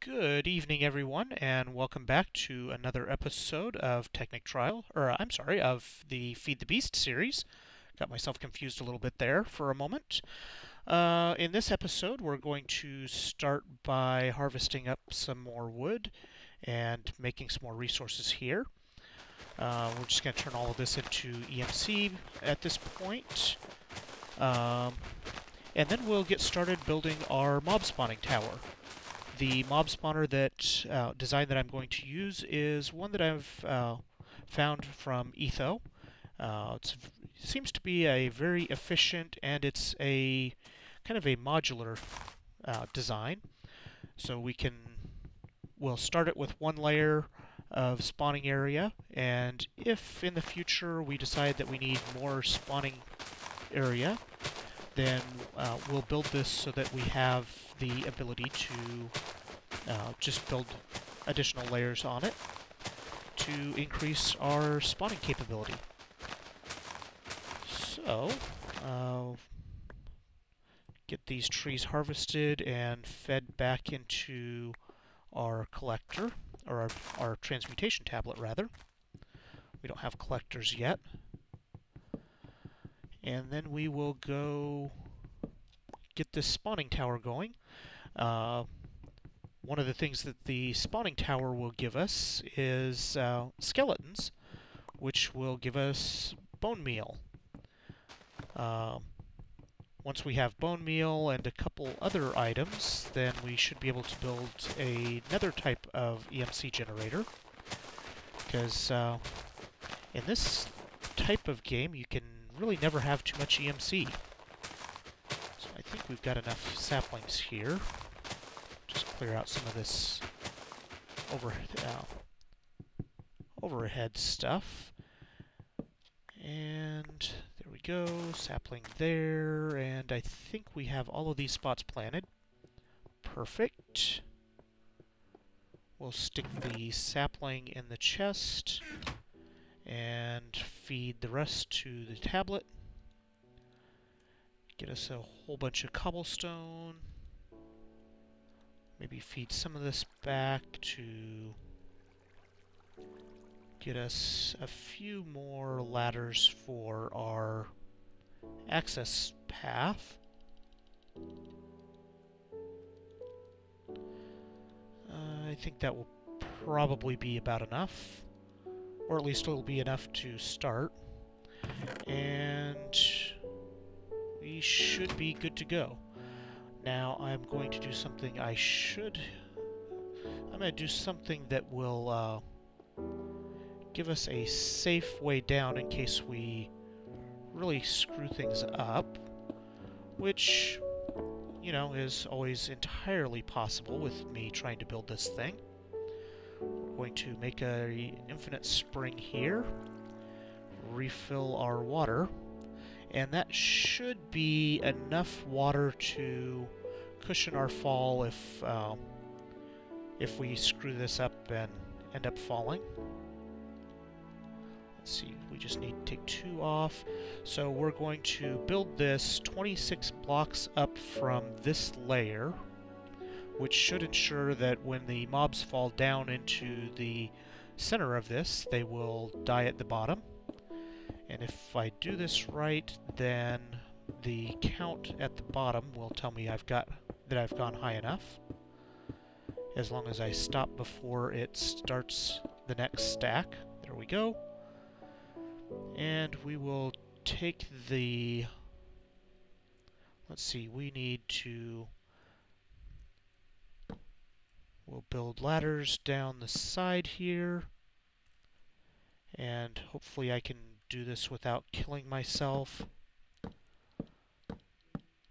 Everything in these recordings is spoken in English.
Good evening, everyone, and welcome back to another episode of Technic Trial, or I'm sorry, of the Feed the Beast series. Got myself confused a little bit there for a moment. In this episode, we're going to start by harvesting up some more wood and making some more resources here. We're just going to turn all of this into EMC at this point. And then we'll get started building our mob spawning tower. The mob spawner design that I'm going to use is one that I've found from Etho. It seems to be a very efficient, and it's a kind of a modular design. So we'll start it with one layer of spawning area, and if in the future we decide that we need more spawning area, then we'll build this so that we have the ability to just build additional layers on it to increase our spawning capability. So, get these trees harvested and fed back into our collector, or our transmutation tablet, rather. We don't have collectors yet. And then we will go get this spawning tower going. One of the things that the spawning tower will give us is skeletons, which will give us bone meal. Once we have bone meal and a couple other items, then we should be able to build another type of EMC generator. Because in this type of game, you can really never have too much EMC. So I think we've got enough saplings here. Just clear out some of this overhead stuff. And there we go, sapling there, and I think we have all of these spots planted. Perfect. We'll stick the sapling in the chest and feed the rest to the tablet. Get us a whole bunch of cobblestone. Maybe feed some of this back to get us a few more ladders for our access path. I think that will probably be about enough. Or at least it'll be enough to start. And we should be good to go. Now I'm going to do something I'm going to do something that will give us a safe way down in case we really screw things up, which, you know, is always entirely possible with me trying to build this thing. We're going to make an infinite spring here, refill our water, and that should be enough water to cushion our fall if we screw this up and end up falling. Let's see, we just need to take 2 off. So we're going to build this 26 blocks up from this layer, which should ensure that when the mobs fall down into the center of this, they will die at the bottom. And if I do this right, then the count at the bottom will tell me I've gone high enough. As long as I stop before it starts the next stack. There we go. And we will take the... Let's see, we'll build ladders down the side here. And hopefully I can do this without killing myself.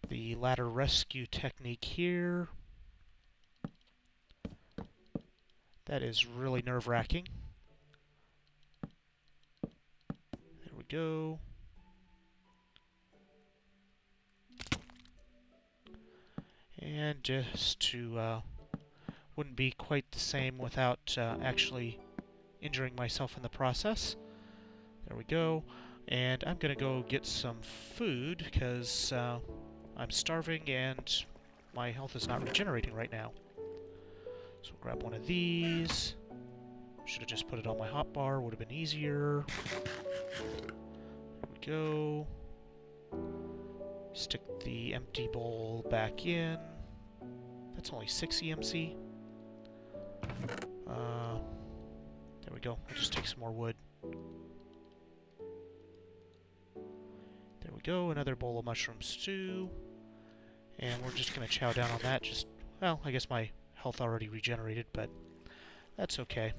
The ladder rescue technique here. That is really nerve-wracking. There we go. And just to wouldn't be quite the same without actually injuring myself in the process. There we go. And I'm going to go get some food because I'm starving and my health is not regenerating right now. Grab one of these. Should have just put it on my hotbar, would have been easier. There we go. Stick the empty bowl back in. That's only 6 EMC. There we go. I'll just take some more wood. There we go. Another bowl of mushroom stew. And we're just going to chow down on that. Just, well, I guess my health already regenerated, but that's okay.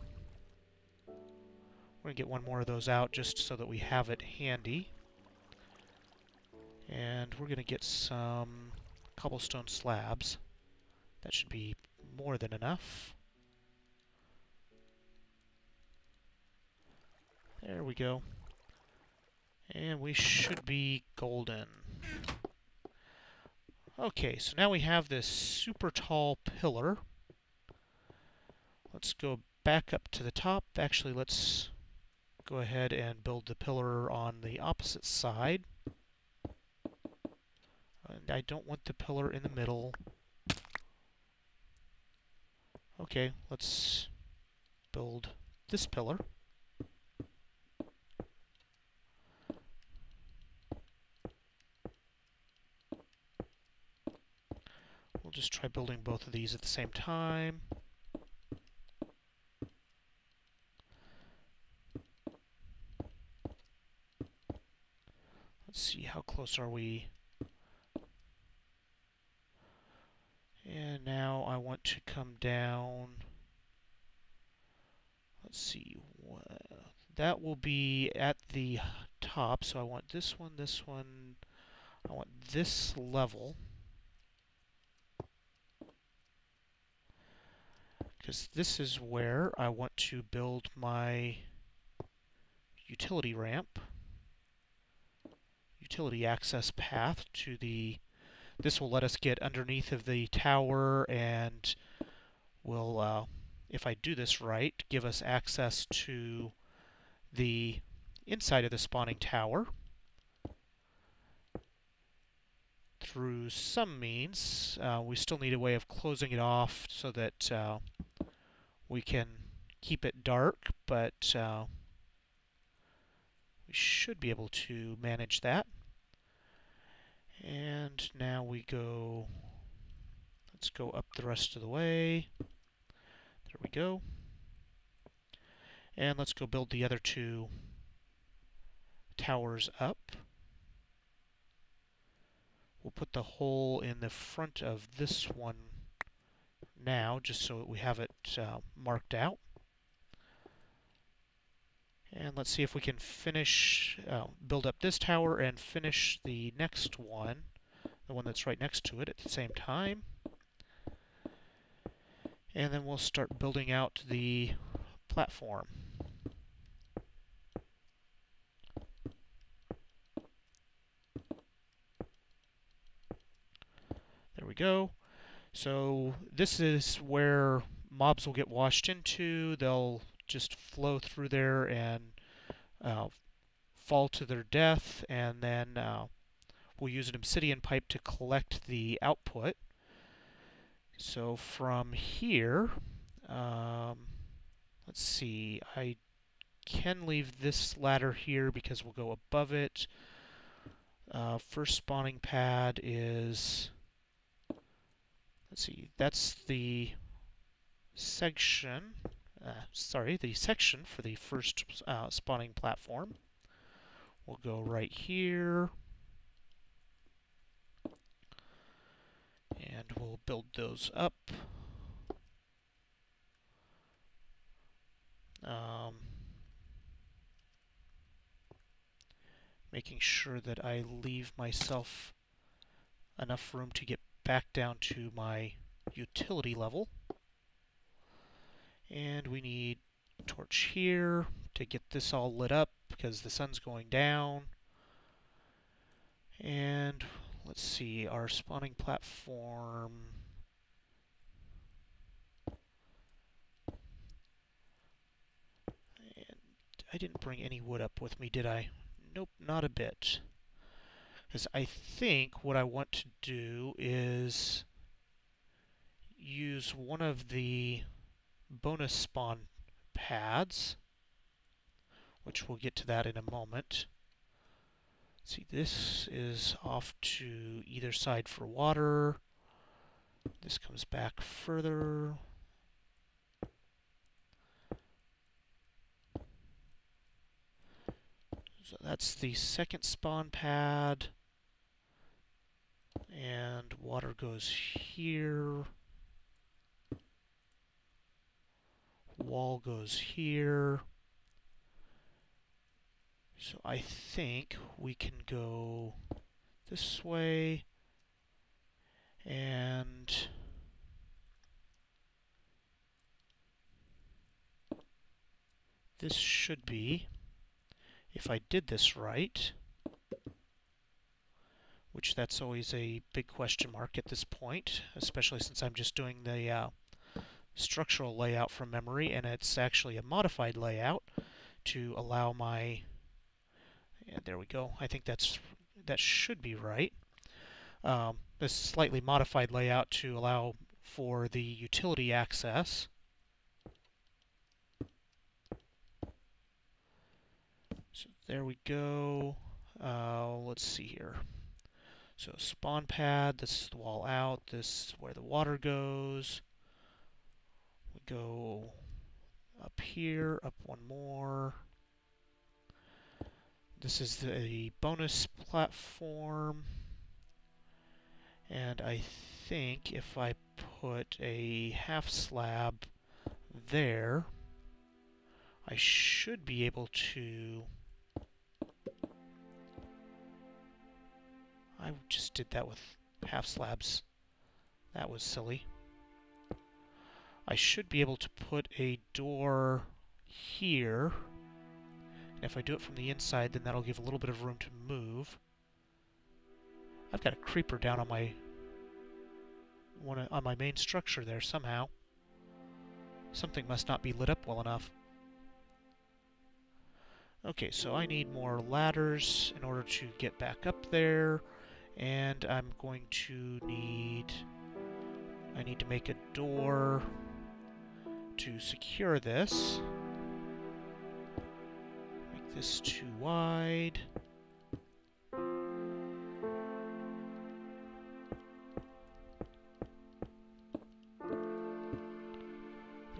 We're going to get one more of those out just so that we have it handy. And we're going to get some cobblestone slabs. That should be more than enough. There we go. And we should be golden. Okay, so now we have this super tall pillar. Let's go back up to the top. Actually, let's go ahead and build the pillar on the opposite side. And I don't want the pillar in the middle. Okay, let's build this pillar. We'll just try building both of these at the same time. Let's see, how close are we? And now I want to come down. Let's see, that will be at the top, so I want this one, I want this level. Because this is where I want to build my utility ramp, utility access path to the... This will let us get underneath of the tower and will, if I do this right, give us access to the inside of the spawning tower through some means. We still need a way of closing it off so that we can keep it dark, but we should be able to manage that. And now we go, let's go up the rest of the way. There we go. And let's go build the other two towers up. We'll put the hole in the front of this one now, just so we have it marked out. And let's see if we can finish, build up this tower and finish the next one, the one that's right next to it at the same time. And then we'll start building out the platform. There we go. So this is where mobs will get washed into. They'll just flow through there and fall to their death, and then we'll use an obsidian pipe to collect the output. So from here, let's see, I can leave this ladder here because we'll go above it. First spawning pad is, let's see, that's the section, the section for the first spawning platform. We'll go right here, and we'll build those up. Making sure that I leave myself enough room to get back down to my utility level. And we need a torch here to get this all lit up because the sun's going down. And let's see, our spawning platform. And I didn't bring any wood up with me, did I? Nope, not a bit. Because I think what I want to do is use one of the bonus spawn pads, which we'll get to that in a moment. See, this is off to either side for water. This comes back further. So that's the second spawn pad. And water goes here. Wall goes here. So I think we can go this way, and this should be, if I did this right, which that's always a big question mark at this point, especially since I'm just doing the structural layout from memory, and it's actually a modified layout to allow my, yeah, there we go. I think that should be right. This slightly modified layout to allow for the utility access. So there we go. Let's see here. So spawn pad, this is the wall out, this is where the water goes. We go up here, up one more. This is the bonus platform. And I think if I put a half slab there, I should be able to... I just did that with half slabs. That was silly. I should be able to put a door here. And if I do it from the inside, then that'll give a little bit of room to move. I've got a creeper down on my main structure there somehow. Something must not be lit up well enough. Okay, so I need more ladders in order to get back up there, and I'm going to need... I need to make a door to secure this. Make this too wide. There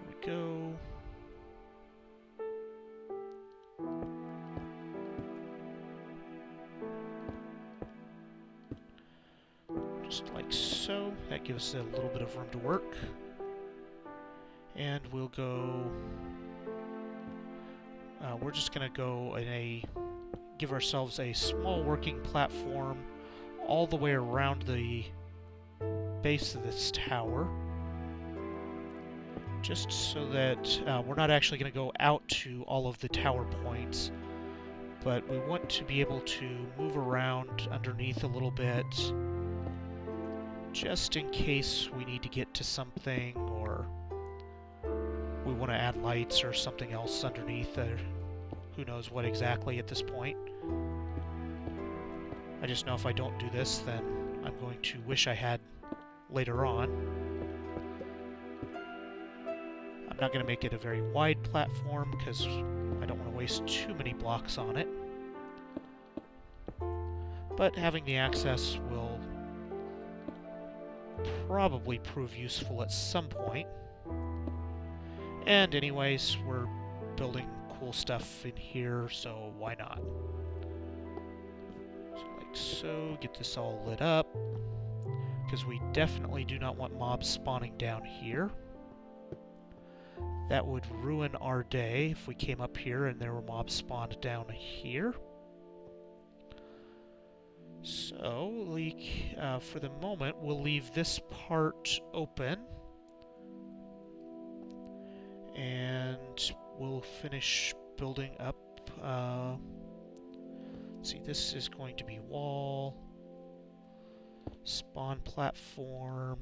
we go. Just like so. That gives us a little bit of room to work. And we'll go... we're just going to go in give ourselves a small working platform all the way around the base of this tower. Just so that we're not actually going to go out to all of the tower points, but we want to be able to move around underneath a little bit, just in case we need to get to something, or we want to add lights or something else underneath, who knows what exactly at this point. I just know if I don't do this, then I'm going to wish I had later on. I'm not going to make it a very wide platform because I don't want to waste too many blocks on it. But having the access will probably prove useful at some point. And anyways, we're building cool stuff in here, so why not? So like so, get this all lit up, because we definitely do not want mobs spawning down here. That would ruin our day if we came up here and there were mobs spawned down here. So, for the moment, we'll leave this part open. And we'll finish building up. Let's see, this is going to be wall, spawn platform.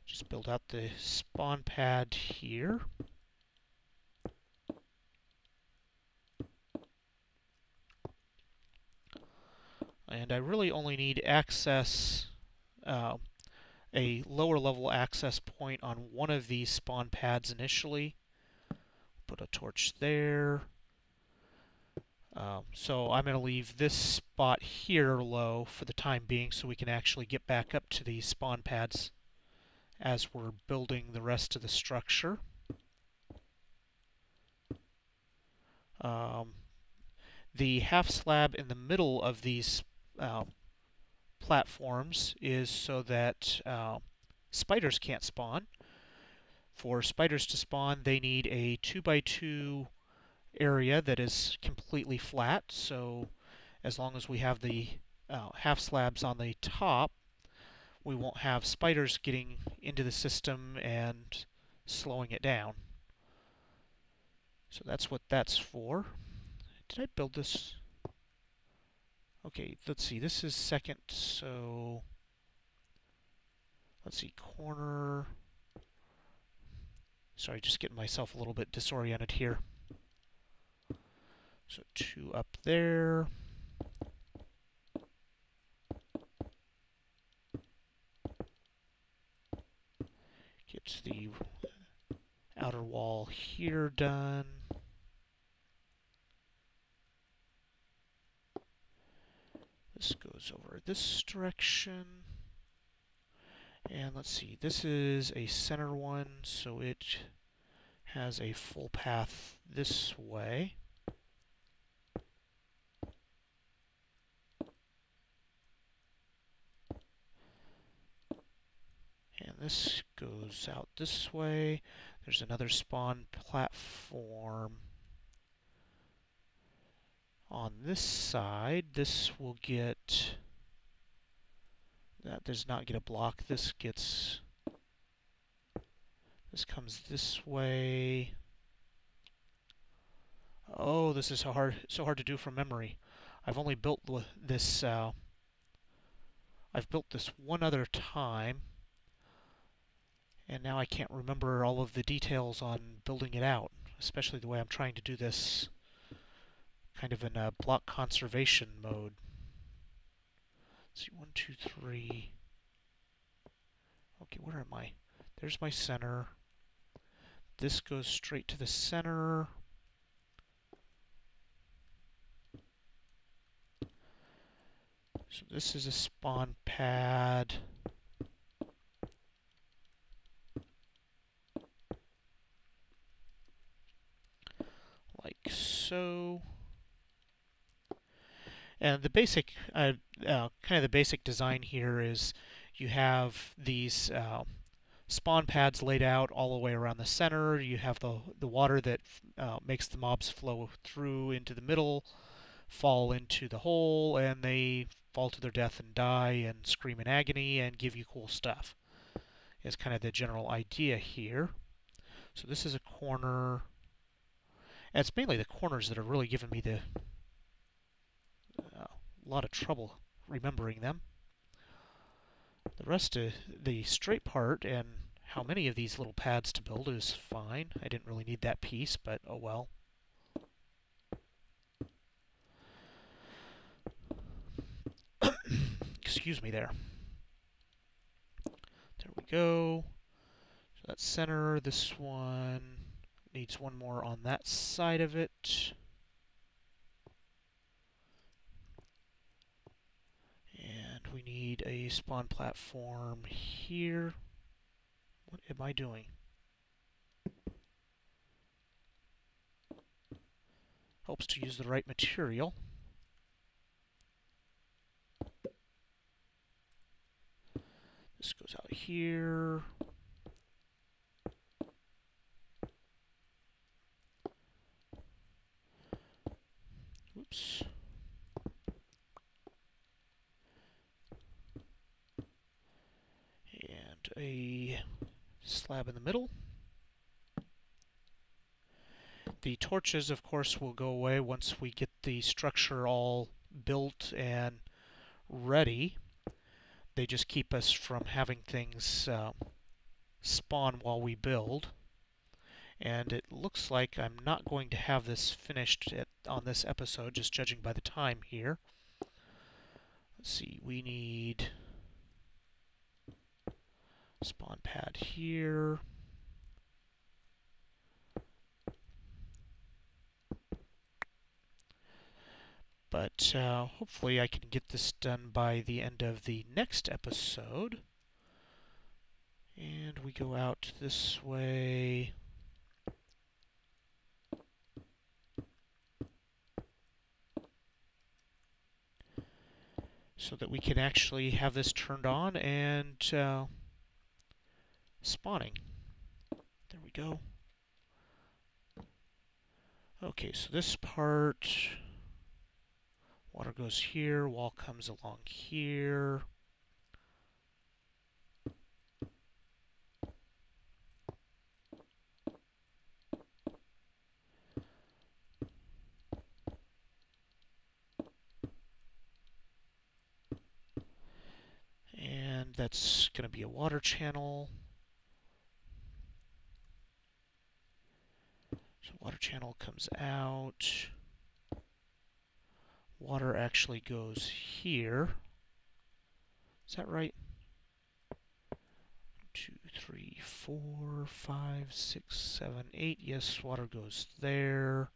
Just build out the spawn pad here. And I really only need access a lower level access point on one of these spawn pads initially. Put a torch there. So I'm going to leave this spot here low for the time being so we can actually get back up to these spawn pads as we're building the rest of the structure. The half slab in the middle of these platforms is so that spiders can't spawn. For spiders to spawn, they need a 2x2 area that is completely flat, so as long as we have the half slabs on the top, we won't have spiders getting into the system and slowing it down. So that's what that's for. Did I build this? Okay, let's see, this is second, so let's see, corner. Sorry, just getting myself a little bit disoriented here. So 2 up there. Get the outer wall here done. This goes over this direction. And let's see, this is a center one, so it has a full path this way. And this goes out this way. There's another spawn platform on this side. This will get... That does not get a block. This gets... This comes this way. Oh, this is so hard to do from memory. I've only built this... I've built this one other time. And now I can't remember all of the details on building it out, especially the way I'm trying to do this kind of in a block conservation mode. Let's see, 1, 2, 3. Okay, where am I? There's my center. This goes straight to the center. So this is a spawn pad. Like so. And the basic, kind of the basic design here is you have these spawn pads laid out all the way around the center. You have the water that makes the mobs flow through into the middle, fall into the hole, and they fall to their death and die and scream in agony and give you cool stuff. Is kind of the general idea here. So this is a corner. And it's mainly the corners that are really giving me a lot of trouble remembering them. The rest of the straight part and how many of these little pads to build is fine. I didn't really need that piece, but oh well. Excuse me there. There we go. So that's center. This one needs one more on that side of it. And we need a spawn platform here. What am I doing? Helps to use the right material. This goes out here. Oops. And a slab in the middle. The torches, of course, will go away once we get the structure all built and ready. They just keep us from having things spawn while we build. And it looks like I'm not going to have this finished on this episode, just judging by the time here. Let's see, we need Spawn pad here. But hopefully I can get this done by the end of the next episode. And we go out this way. So that we can actually have this turned on and spawning. There we go. Okay, so this part, water goes here, wall comes along here. And that's going to be a water channel. So water channel comes out. Water actually goes here. Is that right? 2, 3, 4, 5, 6, 7, 8. Yes, water goes there.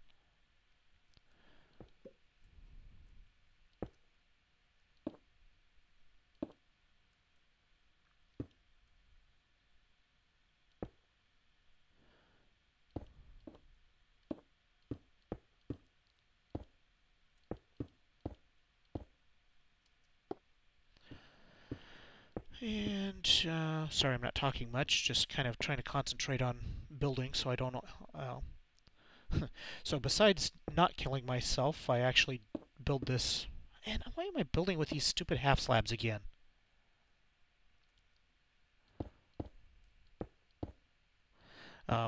And, sorry I'm not talking much, just kind of trying to concentrate on building so I don't... so besides not killing myself, I actually build this... And why am I building with these stupid half slabs again?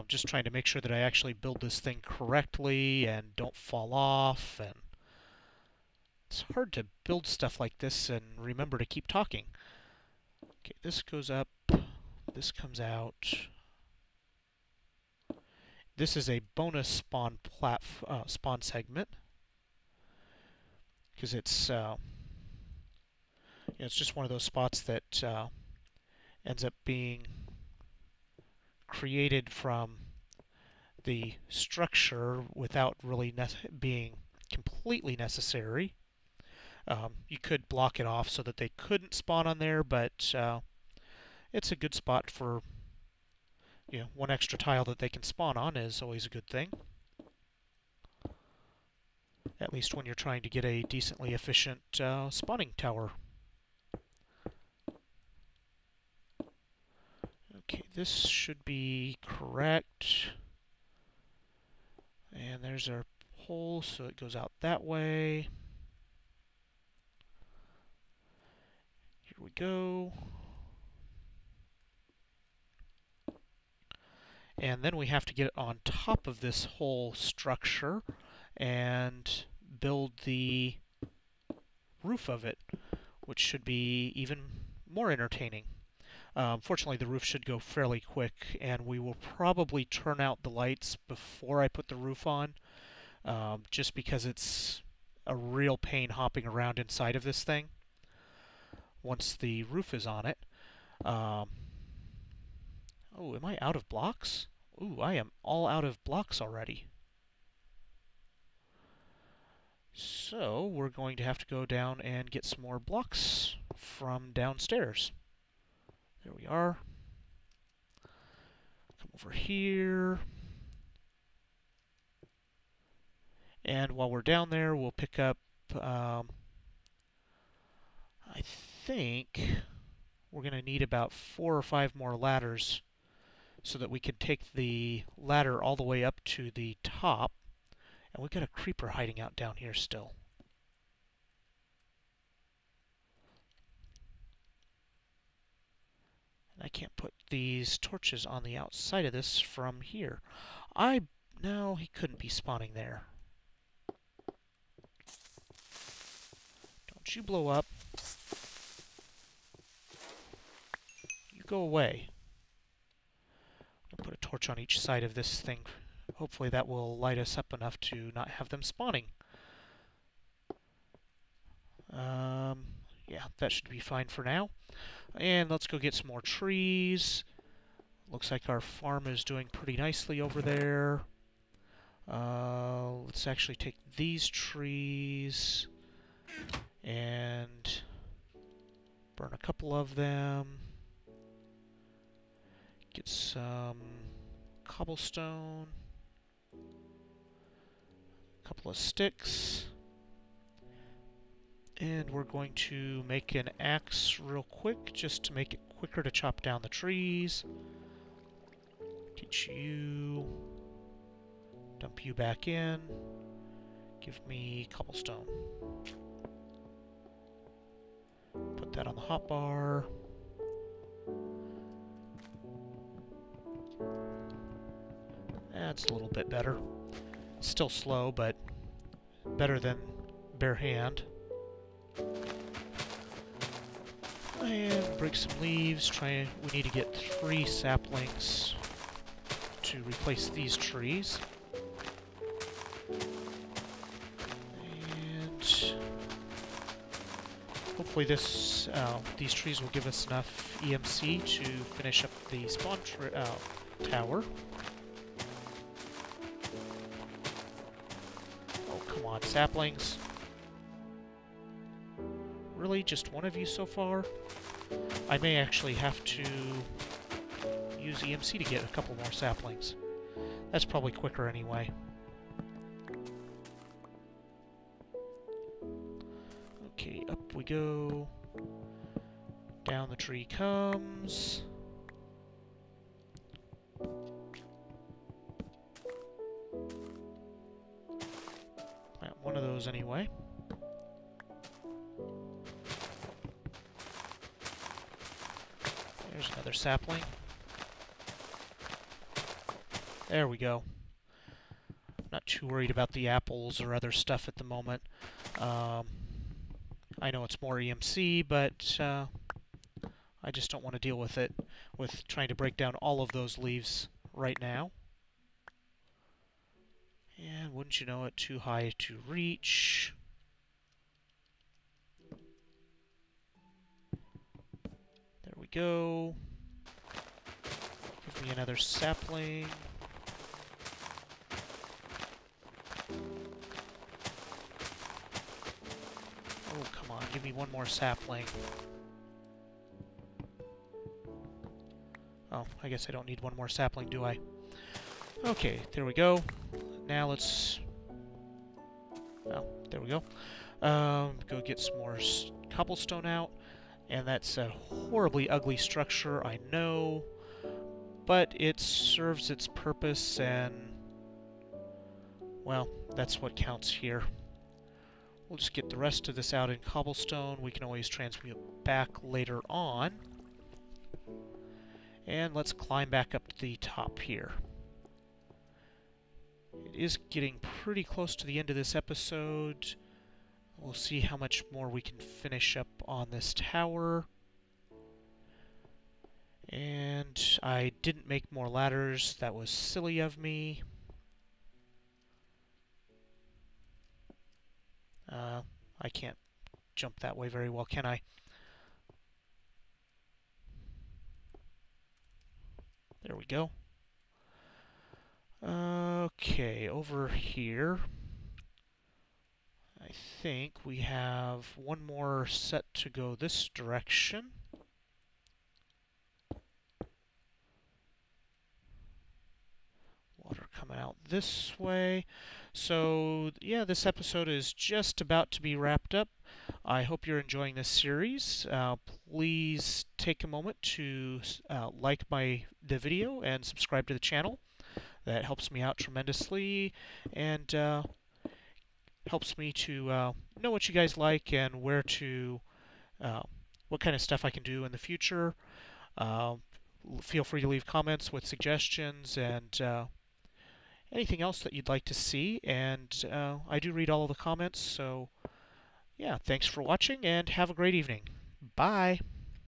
Just trying to make sure that I actually build this thing correctly and don't fall off. And it's hard to build stuff like this and remember to keep talking. Okay, this goes up, this comes out. This is a bonus spawn spawn segment because it's it's just one of those spots that ends up being created from the structure without really being completely necessary. You could block it off so that they couldn't spawn on there, but it's a good spot for, one extra tile that they can spawn on is always a good thing. At least when you're trying to get a decently efficient spawning tower. Okay, this should be correct. And there's our hole, so it goes out that way. Here we go. And then we have to get it on top of this whole structure and build the roof of it, which should be even more entertaining. Fortunately, the roof should go fairly quick, and we will probably turn out the lights before I put the roof on, just because it's a real pain hopping around inside of this thing once the roof is on it. Oh, am I out of blocks? Ooh, I am all out of blocks already. So we're going to have to go down and get some more blocks from downstairs. There we are. Come over here. And while we're down there, we'll pick up, I think we're going to need about 4 or 5 more ladders so that we can take the ladder all the way up to the top. And we've got a creeper hiding out down here still. And I can't put these torches on the outside of this from here. No, he couldn't be spawning there. Don't you blow up. You go away. I'll put a torch on each side of this thing. Hopefully that will light us up enough to not have them spawning. Yeah, that should be fine for now. And let's go get some more trees. Looks like our farm is doing pretty nicely over there. Let's actually take these trees and burn a couple of them. Get some cobblestone. A couple of sticks. And we're going to make an axe real quick, just to make it quicker to chop down the trees. Teach you. Dump you back in. Give me cobblestone. Put that on the hotbar. That's a little bit better. Still slow, but better than bare hand. And break some leaves. We need to get 3 saplings to replace these trees. And hopefully these trees will give us enough EMC to finish up the spawn tower. Oh, come on, saplings. Really? Just one of you so far? I may actually have to use EMC to get a couple more saplings. That's probably quicker anyway. Okay, up we go. Down the tree comes. Plant one of those anyway. There's another sapling. There we go. Not too worried about the apples or other stuff at the moment. I know it's more EMC, but I just don't want to deal with it, with trying to break down all of those leaves right now. And wouldn't you know it, too high to reach. There we go. Give me another sapling. Oh, come on, give me one more sapling. Oh, I guess I don't need one more sapling, do I? Okay, there we go. Now let's... Oh, there we go. Go get some more cobblestone out. And that's a horribly ugly structure, I know. But it serves its purpose, and... well, that's what counts here. We'll just get the rest of this out in cobblestone. We can always transmute back later on. And let's climb back up to the top here. It is getting pretty close to the end of this episode. We'll see how much more we can finish up on this tower. And I didn't make more ladders. That was silly of me. I can't jump that way very well, can I? There we go. Okay, over here, I think we have one more set to go this direction. Water coming out this way. So, yeah, this episode is just about to be wrapped up. I hope you're enjoying this series. Please take a moment to like the video and subscribe to the channel. That helps me out tremendously and helps me to know what you guys like and where to, what kind of stuff I can do in the future. Feel free to leave comments with suggestions and anything else that you'd like to see, and I do read all of the comments, so yeah, thanks for watching and have a great evening. Bye!